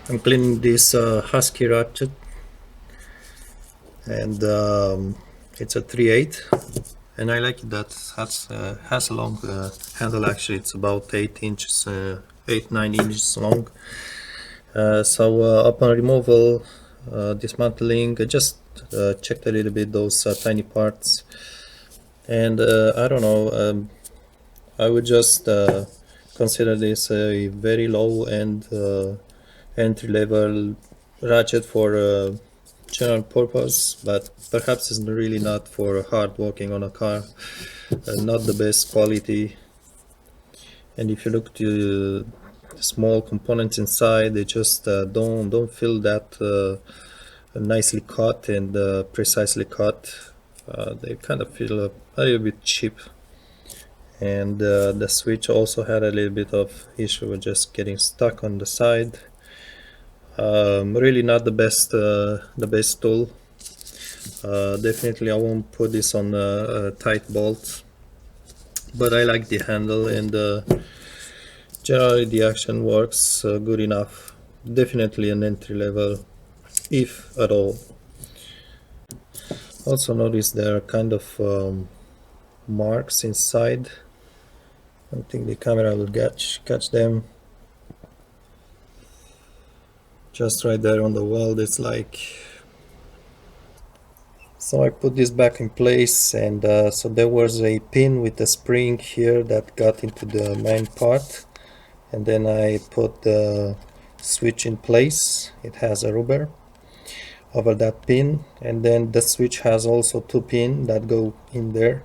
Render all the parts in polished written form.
I'm cleaning this Husky ratchet, and it's a 3/8, and I like it that has a long handle. Actually, it's about 8 inches, 8-9 inches long. So upon removal, dismantling, I just checked a little bit those tiny parts, and I don't know. I would just consider this a very low-end entry-level ratchet for general purpose, but perhaps it's really not for hard working on a car. Not the best quality. And if you look to the small components inside, they just don't feel that nicely cut and precisely cut. They kind of feel a little bit cheap. And the switch also had a little bit of issue with just getting stuck on the side. Really not the best tool. Definitely I won't put this on a tight bolt, but I like the handle, and generally the action works good enough. Definitely an entry level, if at all. Also notice there are kind of marks inside. I don't think the camera will catch them. Just right there on the wall. It's like, so I put this back in place, and so there was a pin with a spring here that got into the main part, and then I put the switch in place. It has a rubber over that pin, and then the switch has also two pins that go in there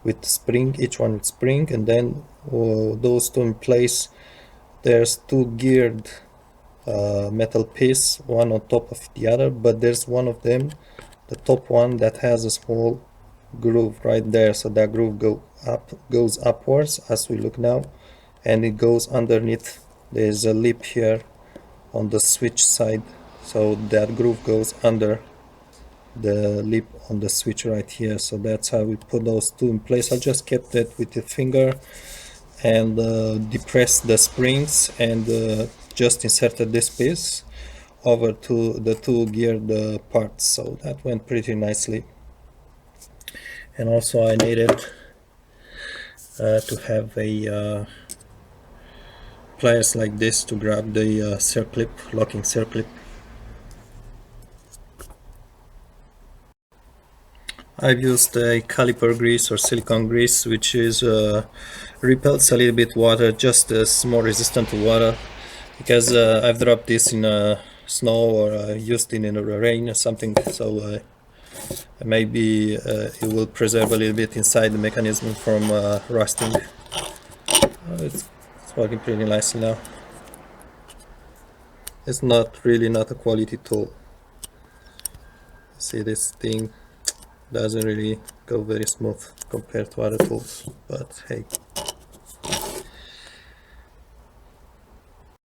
with spring, each one with spring, and then those two in place. There's two geared metal piece, one on top of the other, but there's one of them, the top one, that has a small groove right there. So that groove goes upwards as we look now, and it goes underneath. There's a lip here on the switch side, so that groove goes under the lip on the switch right here. So that's how we put those two in place. I just kept it with the finger and depressed the springs, and just inserted this piece over to the two geared parts. So that went pretty nicely. And also I needed to have a pliers like this to grab the circlip, locking circlip. I've used a caliper grease or silicone grease, which is repels a little bit water, just more resistant to water, because I've dropped this in snow, or used it in the rain or something, so maybe it will preserve a little bit inside the mechanism from rusting. It's working pretty nicely now. It's really not a quality tool. See, this thing doesn't really go very smooth compared to other tools, but hey.